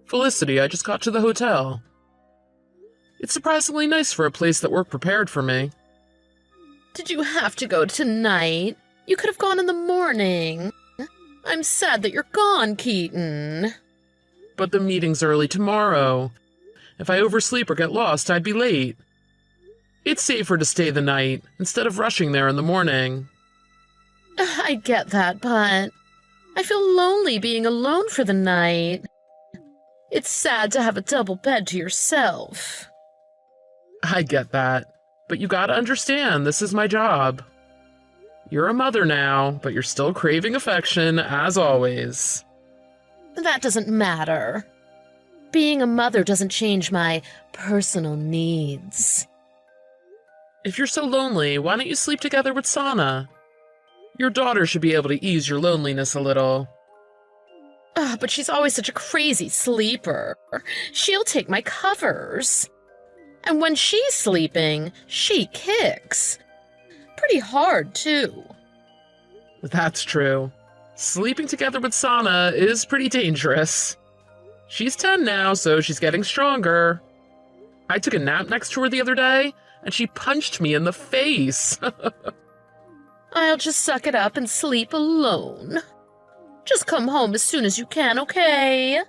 Felicity, I just got to the hotel. It's surprisingly nice for a place that work prepared for me. Did you have to go tonight? You could have gone in the morning. I'm sad that you're gone, Keaton. But the meeting's early tomorrow. If I oversleep or get lost, I'd be late. It's safer to stay the night, instead of rushing there in the morning. I get that, but I feel lonely being alone for the night. It's sad to have a double bed to yourself. I get that, but you gotta understand, this is my job. You're a mother now, but you're still craving affection, as always. That doesn't matter. Being a mother doesn't change my personal needs. If you're so lonely, why don't you sleep together with Sana? Your daughter should be able to ease your loneliness a little. But she's always such a crazy sleeper. She'll take my covers. And when she's sleeping, she kicks. Pretty hard, too. That's true. Sleeping together with Sana is pretty dangerous. She's 10 now, so she's getting stronger. I took a nap next to her the other day, and she punched me in the face. I'll just suck it up and sleep alone. Just come home as soon as you can, okay?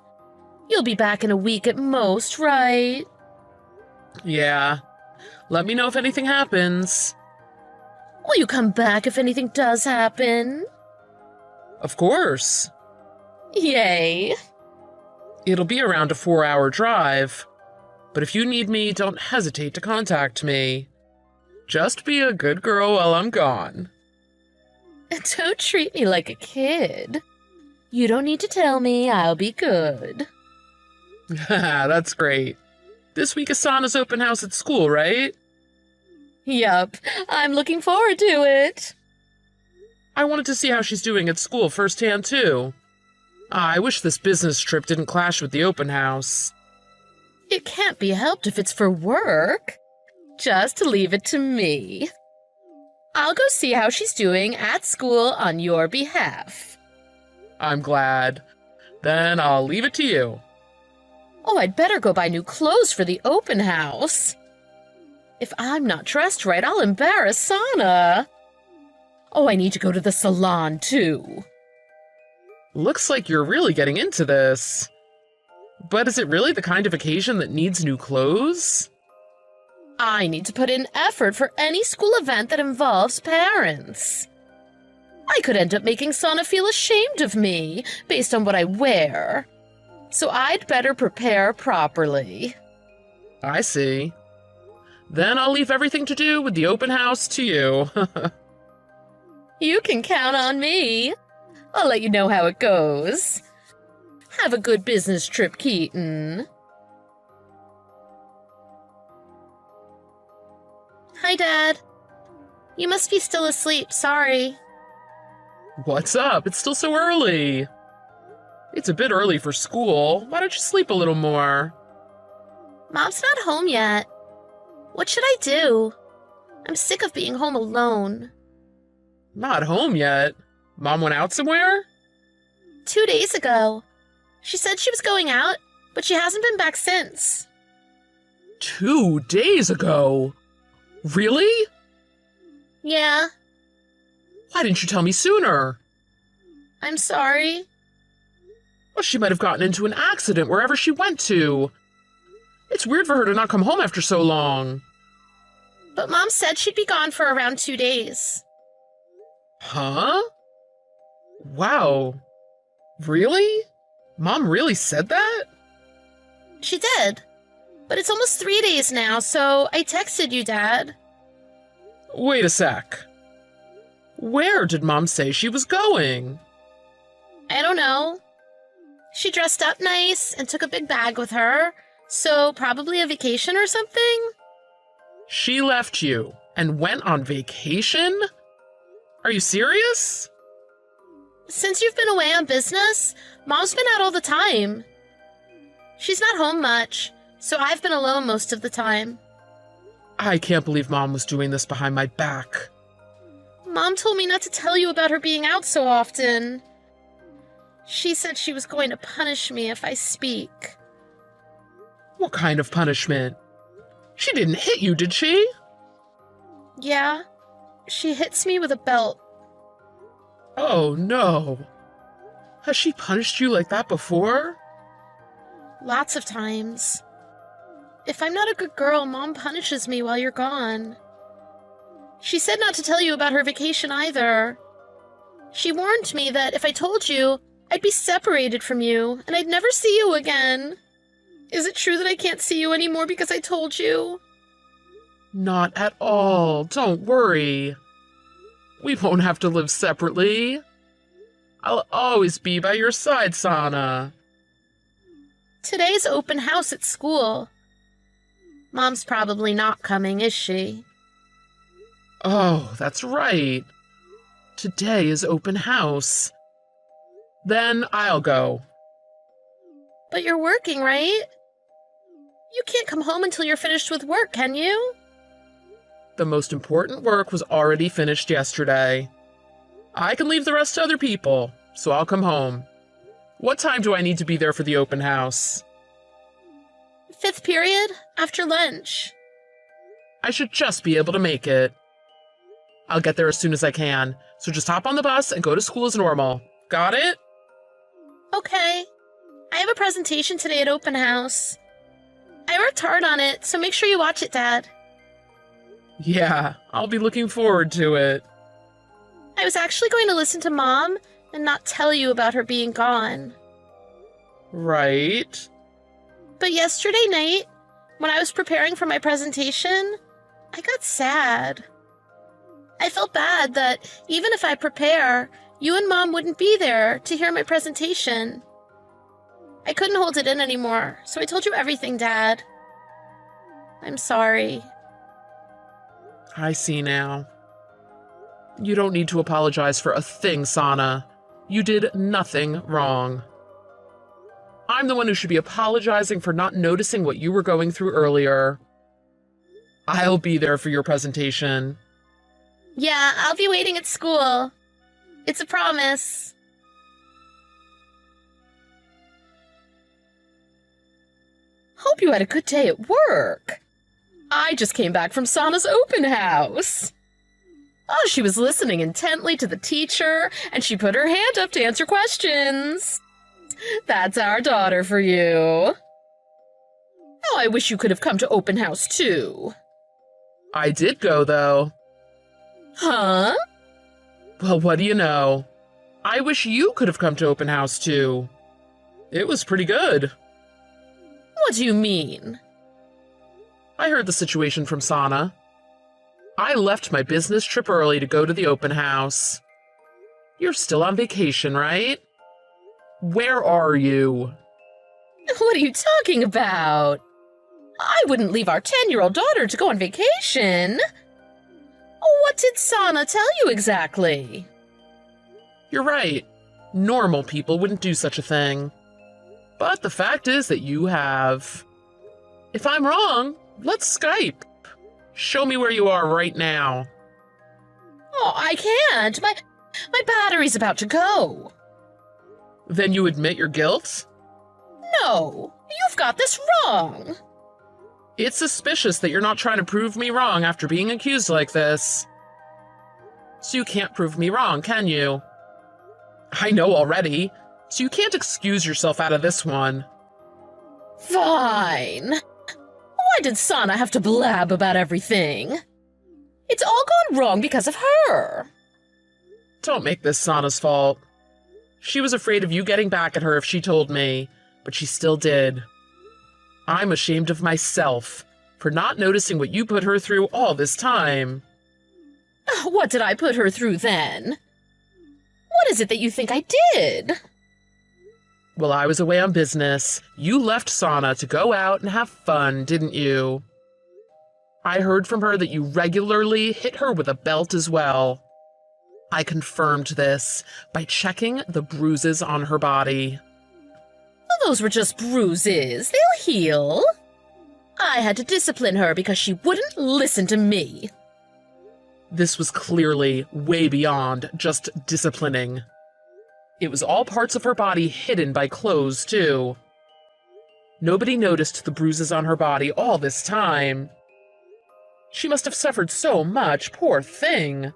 You'll be back in a week at most, right? Yeah. Let me know if anything happens. Will you come back if anything does happen? Of course. Yay. It'll be around a 4-hour drive. But if you need me, don't hesitate to contact me. Just be a good girl while I'm gone. Don't treat me like a kid. You don't need to tell me, I'll be good. That's great. This week is Sana's open house at school, right? Yup, I'm looking forward to it. I wanted to see how she's doing at school firsthand, too. I wish this business trip didn't clash with the open house. It can't be helped if it's for work. Just leave it to me. I'll go see how she's doing at school on your behalf. I'm glad. Then I'll leave it to you. Oh, I'd better go buy new clothes for the open house. If I'm not dressed right, I'll embarrass Sana. Oh, I need to go to the salon, too. Looks like you're really getting into this. But is it really the kind of occasion that needs new clothes? I need to put in effort for any school event that involves parents. I could end up making Sana feel ashamed of me based on what I wear. So I'd better prepare properly. I see. Then I'll leave everything to do with the open house to you. You can count on me. I'll let you know how it goes. Have a good business trip, Keaton. Hi, Dad. You must be still asleep, sorry. What's up? It's still so early. It's a bit early for school. Why don't you sleep a little more? Mom's not home yet. What should I do? I'm sick of being home alone. Not home yet? Mom went out somewhere? 2 days ago. She said she was going out, but she hasn't been back since. 2 days ago? Really? Yeah. Why didn't you tell me sooner? I'm sorry. Well, she might have gotten into an accident wherever she went to. It's weird for her to not come home after so long. But Mom said she'd be gone for around 2 days. Huh? Wow. Really? Mom really said that? She did. But it's almost 3 days now, so I texted you, Dad. Wait a sec. Where did Mom say she was going? I don't know. She dressed up nice and took a big bag with her, so probably a vacation or something? She left you and went on vacation? Are you serious? Since you've been away on business, Mom's been out all the time. She's not home much, so I've been alone most of the time. I can't believe Mom was doing this behind my back. Mom told me not to tell you about her being out so often. She said she was going to punish me if I speak. What kind of punishment? She didn't hit you, did she? Yeah, she hits me with a belt. Oh, no. Has she punished you like that before? Lots of times. If I'm not a good girl, Mom punishes me while you're gone. She said not to tell you about her vacation either. She warned me that if I told you, I'd be separated from you, and I'd never see you again. Is it true that I can't see you anymore because I told you? Not at all. Don't worry. We won't have to live separately. I'll always be by your side, Sana. Today's open house at school. Mom's probably not coming, is she? Oh, that's right. Today is open house. Then I'll go. But you're working, right? You can't come home until you're finished with work, can you? The most important work was already finished yesterday. I can leave the rest to other people, so I'll come home. What time do I need to be there for the open house? 5th period, after lunch. I should just be able to make it. I'll get there as soon as I can, so just hop on the bus and go to school as normal. Got it? Okay. I have a presentation today at open house. I worked hard on it, so make sure you watch it, Dad. Yeah, I'll be looking forward to it. I was actually going to listen to Mom and not tell you about her being gone. Right. But yesterday night, when I was preparing for my presentation, I got sad. I felt bad that even if I prepare, you and Mom wouldn't be there to hear my presentation. I couldn't hold it in anymore, so I told you everything, Dad. I'm sorry. I see now. You don't need to apologize for a thing, Sana. You did nothing wrong. I'm the one who should be apologizing for not noticing what you were going through earlier. I'll be there for your presentation. Yeah, I'll be waiting at school. It's a promise. Hope you had a good day at work. I just came back from Sana's open house. Oh, she was listening intently to the teacher, and she put her hand up to answer questions. That's our daughter for you. Oh, I wish you could have come to open house, too. I did go, though. Huh? Well, what do you know? I wish you could have come to open house, too. It was pretty good. What do you mean? I heard the situation from Sana. I left my business trip early to go to the open house. You're still on vacation, right? Where are you? What are you talking about? I wouldn't leave our 10-year-old daughter to go on vacation. What did Sana tell you exactly? You're right. Normal people wouldn't do such a thing. But the fact is that you have. If I'm wrong, let's Skype. Show me where you are right now. Oh, I can't. My battery's about to go. Then you admit your guilt? No, you've got this wrong. It's suspicious that you're not trying to prove me wrong after being accused like this. So you can't prove me wrong, can you? I know already, so you can't excuse yourself out of this one. Fine. Why did Sana have to blab about everything? It's all gone wrong because of her. Don't make this Sana's fault. She was afraid of you getting back at her if she told me, but she still did. I'm ashamed of myself for not noticing what you put her through all this time. What did I put her through then? What is it that you think I did? While I was away on business, you left Sana to go out and have fun, didn't you? I heard from her that you regularly hit her with a belt as well. I confirmed this by checking the bruises on her body. Well, those were just bruises. They'll heal. I had to discipline her because she wouldn't listen to me. This was clearly way beyond just disciplining. It was all parts of her body hidden by clothes, too. Nobody noticed the bruises on her body all this time. She must have suffered so much, poor thing.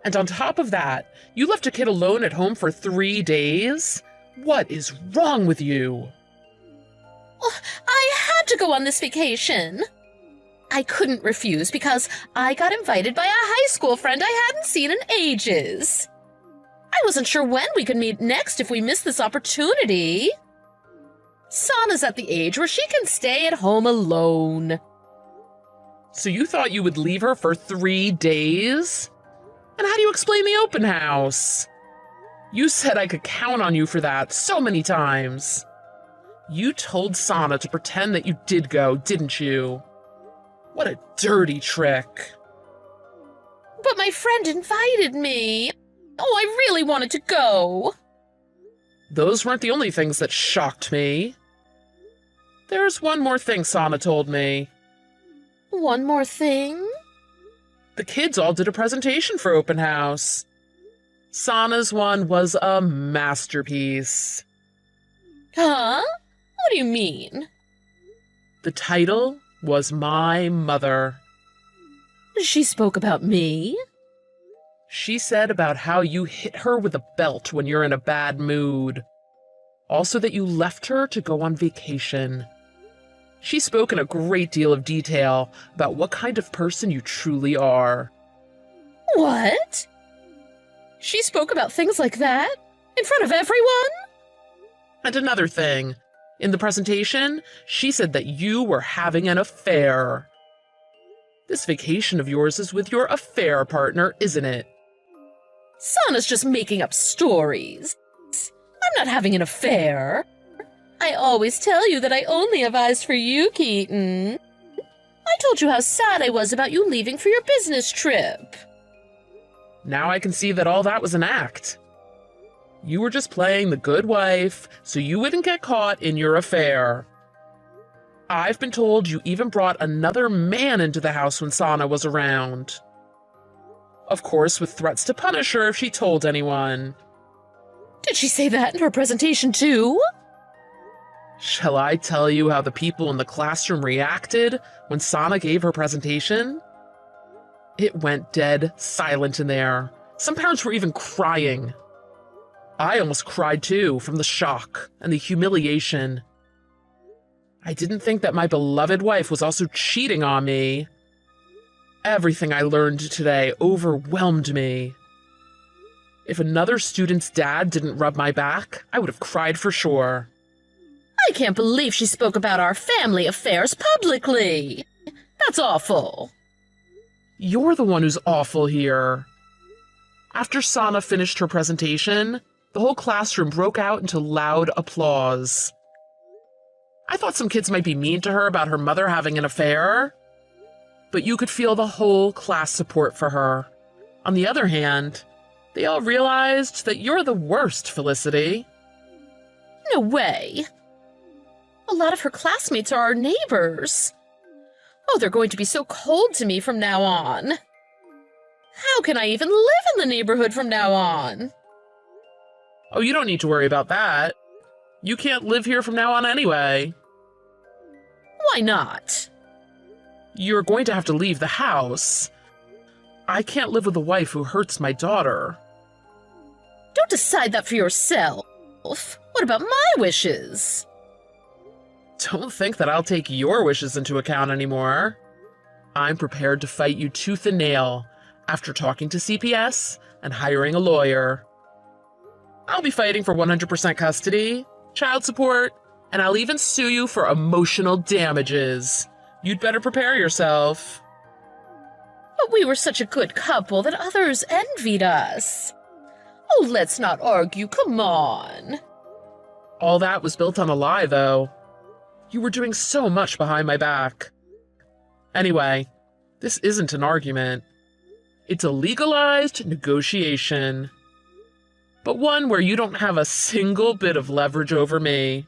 And on top of that, you left a kid alone at home for 3 days? What is wrong with you? Oh, I had to go on this vacation. I couldn't refuse because I got invited by a high school friend I hadn't seen in ages. I wasn't sure when we could meet next if we missed this opportunity. Sana's at the age where she can stay at home alone. So you thought you would leave her for 3 days? And how do you explain the open house? You said I could count on you for that so many times. You told Sana to pretend that you did go, didn't you? What a dirty trick. But my friend invited me. Oh, I really wanted to go. Those weren't the only things that shocked me. There's one more thing Sana told me. One more thing? The kids all did a presentation for open house. Sana's one was a masterpiece. Huh? What do you mean? The title was My Mother. She spoke about me? She said about how you hit her with a belt when you're in a bad mood. Also that you left her to go on vacation. She spoke in a great deal of detail about what kind of person you truly are. What? She spoke about things like that? In front of everyone? And another thing. In the presentation, she said that you were having an affair. This vacation of yours is with your affair partner, isn't it? Sana's just making up stories. I'm not having an affair. I always tell you that I only have eyes for you, Keaton. I told you how sad I was about you leaving for your business trip. Now I can see that all that was an act. You were just playing the good wife so you wouldn't get caught in your affair. I've been told you even brought another man into the house when Sana was around. Of course, with threats to punish her if she told anyone. Did she say that in her presentation too? Shall I tell you how the people in the classroom reacted when Sana gave her presentation? It went dead silent in there. Some parents were even crying. I almost cried too, from the shock and the humiliation. I didn't think that my beloved wife was also cheating on me. Everything I learned today overwhelmed me. If another student's dad didn't rub my back, I would have cried for sure. I can't believe she spoke about our family affairs publicly. That's awful. You're the one who's awful here. After Sana finished her presentation, the whole classroom broke out into loud applause. I thought some kids might be mean to her about her mother having an affair, but you could feel the whole class support for her. On the other hand, they all realized that you're the worst, Felicity. No way. A lot of her classmates are our neighbors. Oh, they're going to be so cold to me from now on. How can I even live in the neighborhood from now on? Oh, you don't need to worry about that. You can't live here from now on anyway. Why not? You're going to have to leave the house. I can't live with a wife who hurts my daughter. Don't decide that for yourself. What about my wishes? Don't think that I'll take your wishes into account anymore. I'm prepared to fight you tooth and nail after talking to CPS and hiring a lawyer. I'll be fighting for 100% custody, child support, and I'll even sue you for emotional damages. You'd better prepare yourself. But we were such a good couple that others envied us. Oh, let's not argue, come on. All that was built on a lie, though. You were doing so much behind my back. Anyway, this isn't an argument. It's a legalized negotiation. But one where you don't have a single bit of leverage over me.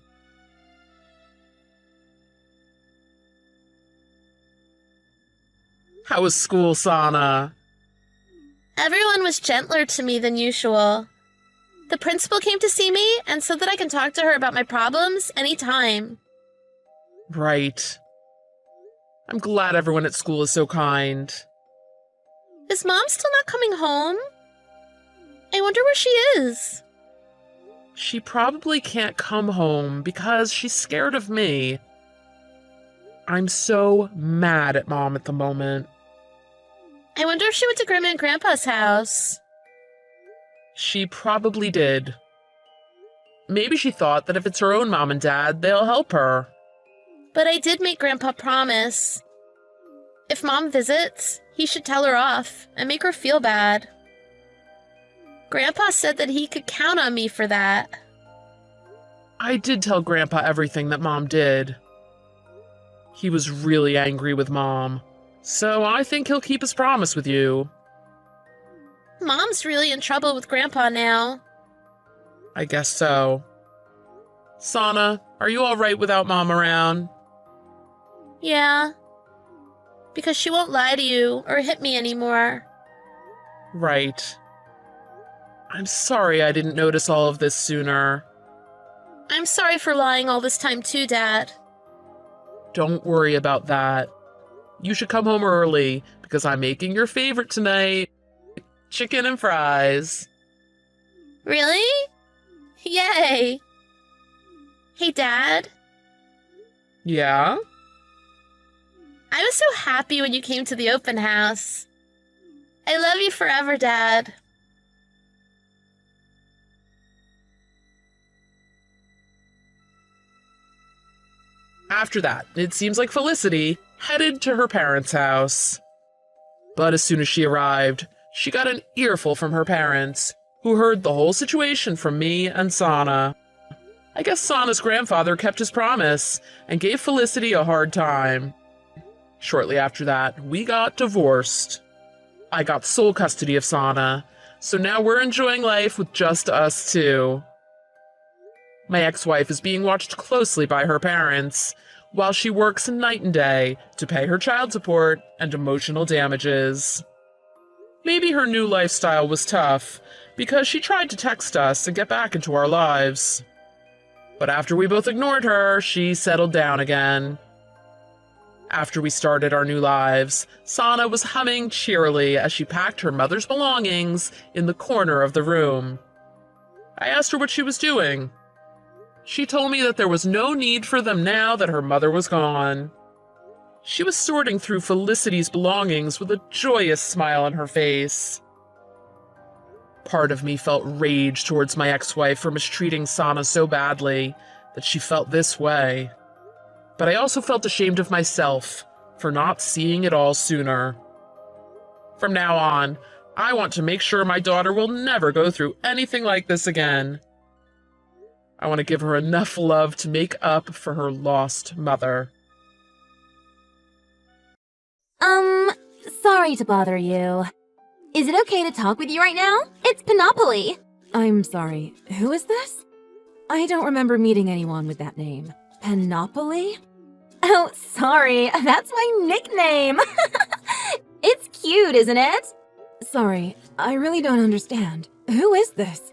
How was school, Sana? Everyone was gentler to me than usual. The principal came to see me and said that I can talk to her about my problems anytime. Right. I'm glad everyone at school is so kind. Is Mom still not coming home? I wonder where she is. She probably can't come home because she's scared of me. I'm so mad at Mom at the moment. I wonder if she went to Grandma and Grandpa's house. She probably did. Maybe she thought that if it's her own mom and dad, they'll help her. But I did make Grandpa promise. If Mom visits, he should tell her off and make her feel bad. Grandpa said that he could count on me for that. I did tell Grandpa everything that Mom did. He was really angry with Mom, so I think he'll keep his promise with you. Mom's really in trouble with Grandpa now. I guess so. Sana, are you all right without Mom around? Yeah. Because she won't lie to you or hit me anymore. Right. I'm sorry I didn't notice all of this sooner. I'm sorry for lying all this time too, Dad. Don't worry about that. You should come home early because I'm making your favorite tonight. Chicken and fries. Really? Yay! Hey, Dad. Yeah? I was so happy when you came to the open house. I love you forever, Dad. After that, it seems like Felicity headed to her parents' house. But as soon as she arrived, she got an earful from her parents, who heard the whole situation from me and Sana. I guess Sana's grandfather kept his promise and gave Felicity a hard time. Shortly after that, we got divorced. I got sole custody of Sana, so now we're enjoying life with just us two. My ex-wife is being watched closely by her parents, while she works night and day to pay her child support and emotional damages. Maybe her new lifestyle was tough, because she tried to text us and get back into our lives. But after we both ignored her, she settled down again. After we started our new lives, Sana was humming cheerily as she packed her mother's belongings in the corner of the room. I asked her what she was doing. She told me that there was no need for them now that her mother was gone. She was sorting through Felicity's belongings with a joyous smile on her face. Part of me felt rage towards my ex-wife for mistreating Sana so badly that she felt this way. But I also felt ashamed of myself for not seeing it all sooner. From now on, I want to make sure my daughter will never go through anything like this again. I want to give her enough love to make up for her lost mother. Sorry to bother you. Is it okay to talk with you right now? It's Panopoly. I'm sorry, who is this? I don't remember meeting anyone with that name. Panopoly? Oh, sorry, that's my nickname. It's cute, isn't it? Sorry, I really don't understand. Who is this?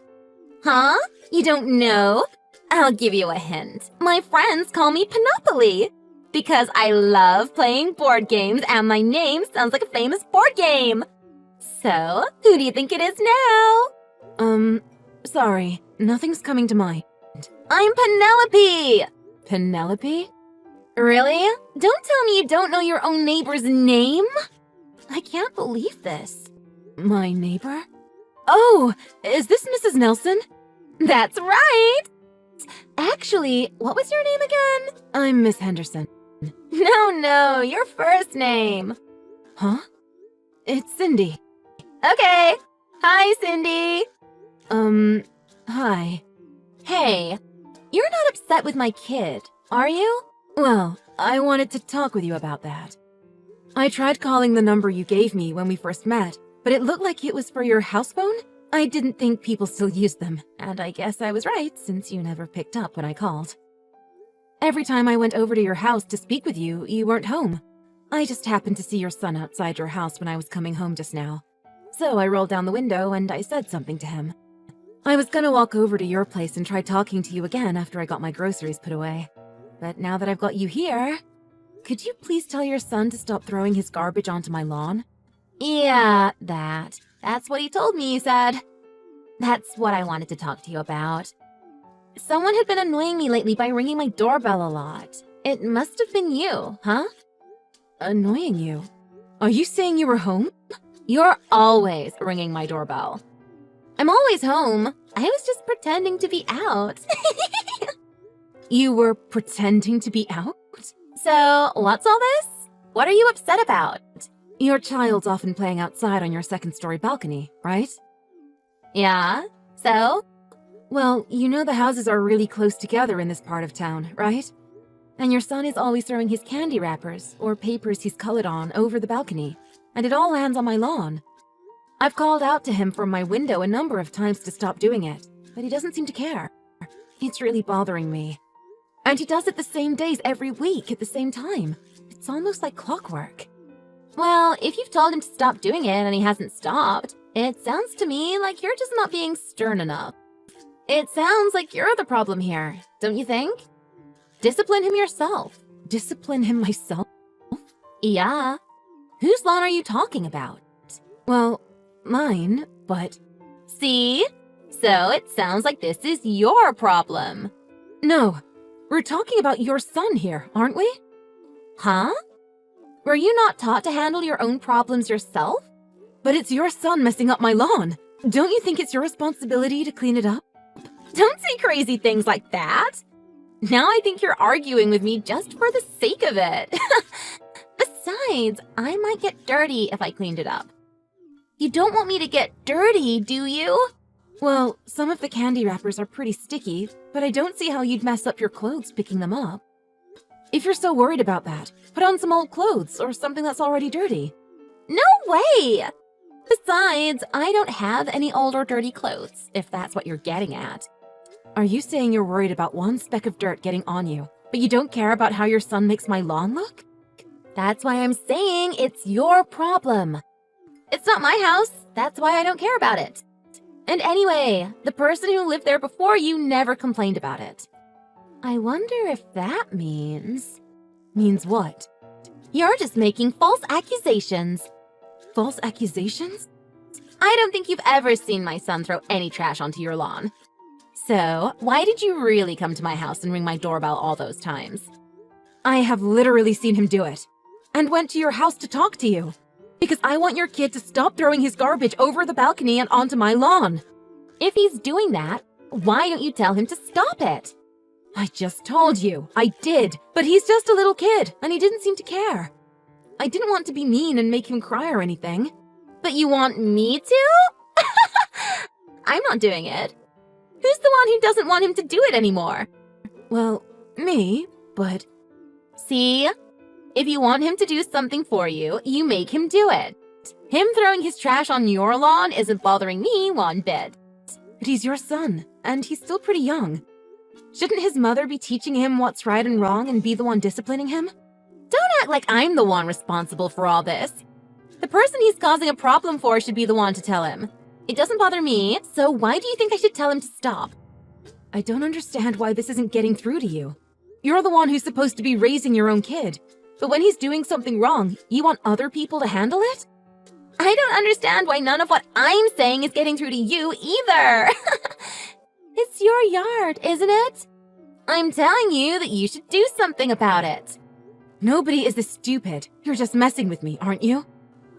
Huh? You don't know? I'll give you a hint. My friends call me Panopoly because I love playing board games and my name sounds like a famous board game. So, who do you think it is now? Sorry, nothing's coming to mind. I'm Penelope! Penelope? Really? Don't tell me you don't know your own neighbor's name? I can't believe this. My neighbor? Oh, is this Mrs. Nelson? That's right! Actually, what was your name again? I'm Miss Henderson. No, your first name. Huh? It's Cindy. Okay. Hi, Cindy. Hi. Hey, you're not upset with my kid, are you? Well, I wanted to talk with you about that. I tried calling the number you gave me when we first met, but it looked like it was for your house phone. I didn't think people still used them, and I guess I was right since you never picked up when I called. Every time I went over to your house to speak with you, you weren't home. I just happened to see your son outside your house when I was coming home just now. So I rolled down the window and I said something to him. I was gonna walk over to your place and try talking to you again after I got my groceries put away. But now that I've got you here, could you please tell your son to stop throwing his garbage onto my lawn? Yeah, That's what he told me, he said. That's what I wanted to talk to you about. Someone had been annoying me lately by ringing my doorbell a lot. It must have been you, huh? Annoying you? Are you saying you were home? You're always ringing my doorbell. I'm always home. I was just pretending to be out. You were pretending to be out? So, what's all this? What are you upset about? Your child's often playing outside on your second-story balcony, right? Yeah, so? Well, you know the houses are really close together in this part of town, right? And your son is always throwing his candy wrappers or papers he's colored on over the balcony, and it all lands on my lawn. I've called out to him from my window a number of times to stop doing it, but he doesn't seem to care. It's really bothering me. And he does it the same days every week at the same time. It's almost like clockwork. Well, if you've told him to stop doing it and he hasn't stopped, it sounds to me like you're just not being stern enough. It sounds like you're the problem here, don't you think? Discipline him yourself. Discipline him myself? Yeah. Whose lawn are you talking about? Well, mine, but... See? So it sounds like this is your problem. No, we're talking about your son here, aren't we? Huh? Were you not taught to handle your own problems yourself? But it's your son messing up my lawn. Don't you think it's your responsibility to clean it up? Don't say crazy things like that. Now I think you're arguing with me just for the sake of it. Besides, I might get dirty if I cleaned it up. You don't want me to get dirty, do you? Well, some of the candy wrappers are pretty sticky, but I don't see how you'd mess up your clothes picking them up. If you're so worried about that, put on some old clothes or something that's already dirty. No way! Besides, I don't have any old or dirty clothes, if that's what you're getting at. Are you saying you're worried about one speck of dirt getting on you, but you don't care about how your son makes my lawn look? That's why I'm saying it's your problem. It's not my house, that's why I don't care about it. And anyway, the person who lived there before you never complained about it. I wonder if that means... Means what? You're just making false accusations. False accusations? I don't think you've ever seen my son throw any trash onto your lawn. So, why did you really come to my house and ring my doorbell all those times? I have literally seen him do it. And went to your house to talk to you. Because I want your kid to stop throwing his garbage over the balcony and onto my lawn. If he's doing that, why don't you tell him to stop it? I just told you. I did. But he's just a little kid, and he didn't seem to care. I didn't want to be mean and make him cry or anything. But you want me to? I'm not doing it. Who's the one who doesn't want him to do it anymore? Well, me, but... See? If you want him to do something for you, you make him do it. Him throwing his trash on your lawn isn't bothering me one bit. But he's your son, and he's still pretty young. Shouldn't his mother be teaching him what's right and wrong and be the one disciplining him? Don't act like I'm the one responsible for all this. The person he's causing a problem for should be the one to tell him. It doesn't bother me, so why do you think I should tell him to stop? I don't understand why this isn't getting through to you. You're the one who's supposed to be raising your own kid. But when he's doing something wrong, you want other people to handle it? I don't understand why none of what I'm saying is getting through to you either. It's your yard, isn't it? I'm telling you that you should do something about it. Nobody is this stupid. You're just messing with me, aren't you?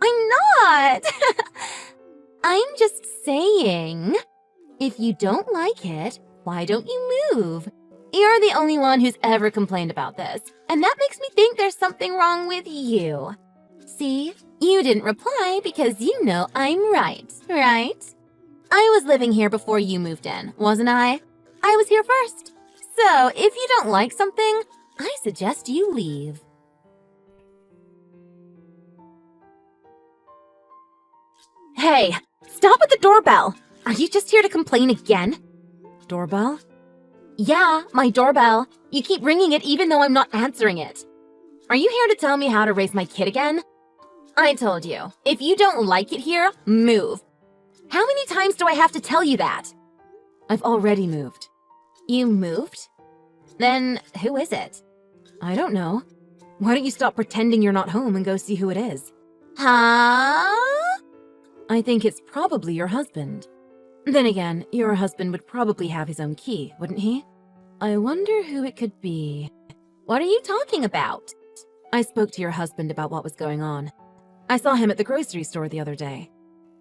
I'm not. I'm just saying, if you don't like it, why don't you move? You're the only one who's ever complained about this, and that makes me think there's something wrong with you. See, you didn't reply because you know I'm right, right? I was living here before you moved in, wasn't I? I was here first. So, if you don't like something, I suggest you leave. Hey, stop at the doorbell! Are you just here to complain again? Doorbell? Yeah, my doorbell. You keep ringing it even though I'm not answering it. Are you here to tell me how to raise my kid again? I told you, if you don't like it here, move. How many times do I have to tell you that? I've already moved. You moved? Then who is it? I don't know. Why don't you stop pretending you're not home and go see who it is? Huh? I think it's probably your husband. Then again, your husband would probably have his own key, wouldn't he? I wonder who it could be. What are you talking about? I spoke to your husband about what was going on. I saw him at the grocery store the other day.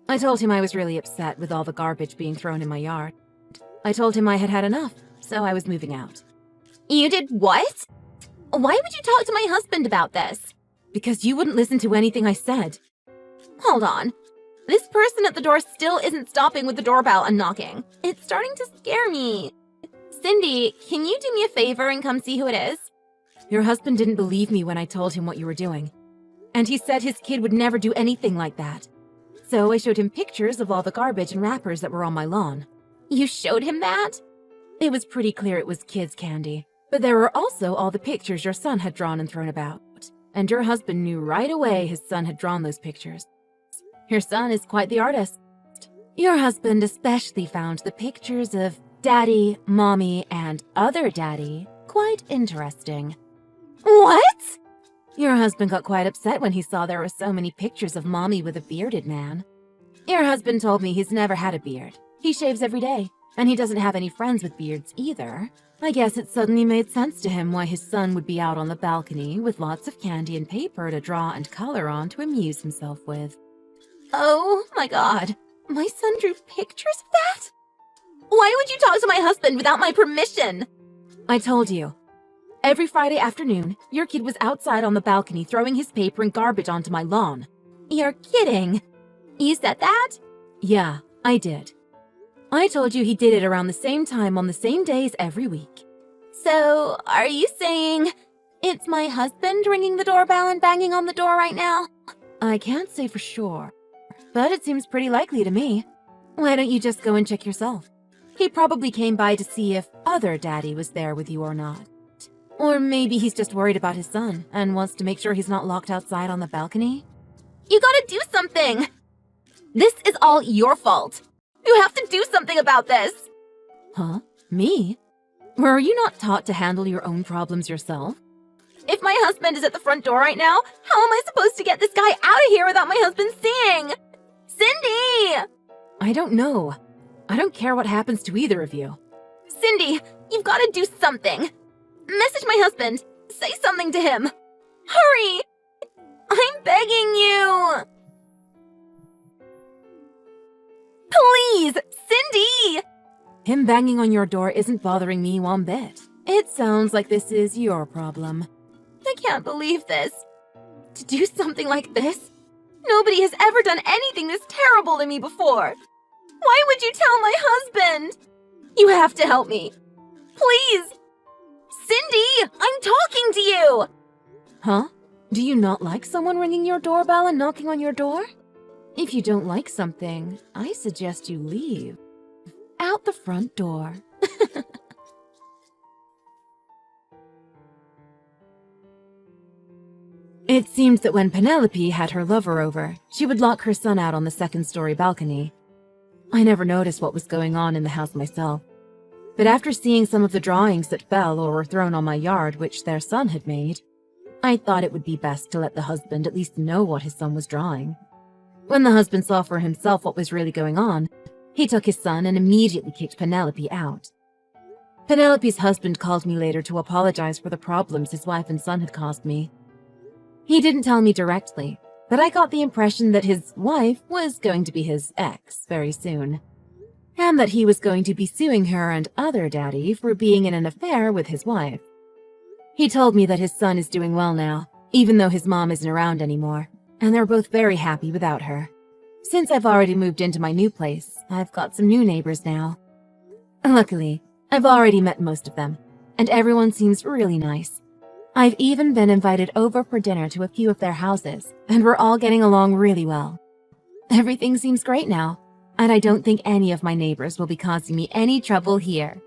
I told him I was really upset with all the garbage being thrown in my yard. I told him I had had enough, so I was moving out. You did what? Why would you talk to my husband about this? Because you wouldn't listen to anything I said. Hold on. This person at the door still isn't stopping with the doorbell and knocking. It's starting to scare me. Cindy, can you do me a favor and come see who it is? Your husband didn't believe me when I told him what you were doing. And he said his kid would never do anything like that. So I showed him pictures of all the garbage and wrappers that were on my lawn. You showed him that? It was pretty clear it was kids' candy. But there were also all the pictures your son had drawn and thrown about. And your husband knew right away his son had drawn those pictures. Your son is quite the artist. Your husband especially found the pictures of Daddy, Mommy, and other Daddy quite interesting. What? Your husband got quite upset when he saw there were so many pictures of Mommy with a bearded man. Your husband told me he's never had a beard. He shaves every day, and he doesn't have any friends with beards either. I guess it suddenly made sense to him why his son would be out on the balcony with lots of candy and paper to draw and color on to amuse himself with. Oh my god, my son drew pictures of that? Why would you talk to my husband without my permission? I told you. Every Friday afternoon, your kid was outside on the balcony throwing his paper and garbage onto my lawn. You're kidding. You said that? Yeah, I did. I told you he did it around the same time on the same days every week. So, are you saying it's my husband ringing the doorbell and banging on the door right now? I can't say for sure, but it seems pretty likely to me. Why don't you just go and check yourself? He probably came by to see if other Daddy was there with you or not. Or maybe he's just worried about his son and wants to make sure he's not locked outside on the balcony. You gotta do something! This is all your fault. You have to do something about this! Huh? Me? Were you not taught to handle your own problems yourself? If my husband is at the front door right now, how am I supposed to get this guy out of here without my husband seeing? Cindy! I don't know. I don't care what happens to either of you. Cindy, you've got to do something. Message my husband. Say something to him. Hurry! I'm begging you! Please, Cindy! Him banging on your door isn't bothering me one bit. It sounds like this is your problem. I can't believe this. To do something like this? Nobody has ever done anything this terrible to me before. Why would you tell my husband? You have to help me. Please! Cindy, I'm talking to you! Huh? Do you not like someone ringing your doorbell and knocking on your door? If you don't like something, I suggest you leave. Out the front door. It seems that when Penelope had her lover over, she would lock her son out on the second-story balcony. I never noticed what was going on in the house myself. But after seeing some of the drawings that fell or were thrown on my yard which their son had made, I thought it would be best to let the husband at least know what his son was drawing. When the husband saw for himself what was really going on, he took his son and immediately kicked Penelope out. Penelope's husband called me later to apologize for the problems his wife and son had caused me. He didn't tell me directly, but I got the impression that his wife was going to be his ex very soon, and that he was going to be suing her and other Daddy for being in an affair with his wife. He told me that his son is doing well now, even though his mom isn't around anymore, and they're both very happy without her. Since I've already moved into my new place, I've got some new neighbors now. Luckily, I've already met most of them, and everyone seems really nice. I've even been invited over for dinner to a few of their houses, and we're all getting along really well. Everything seems great now, and I don't think any of my neighbors will be causing me any trouble here.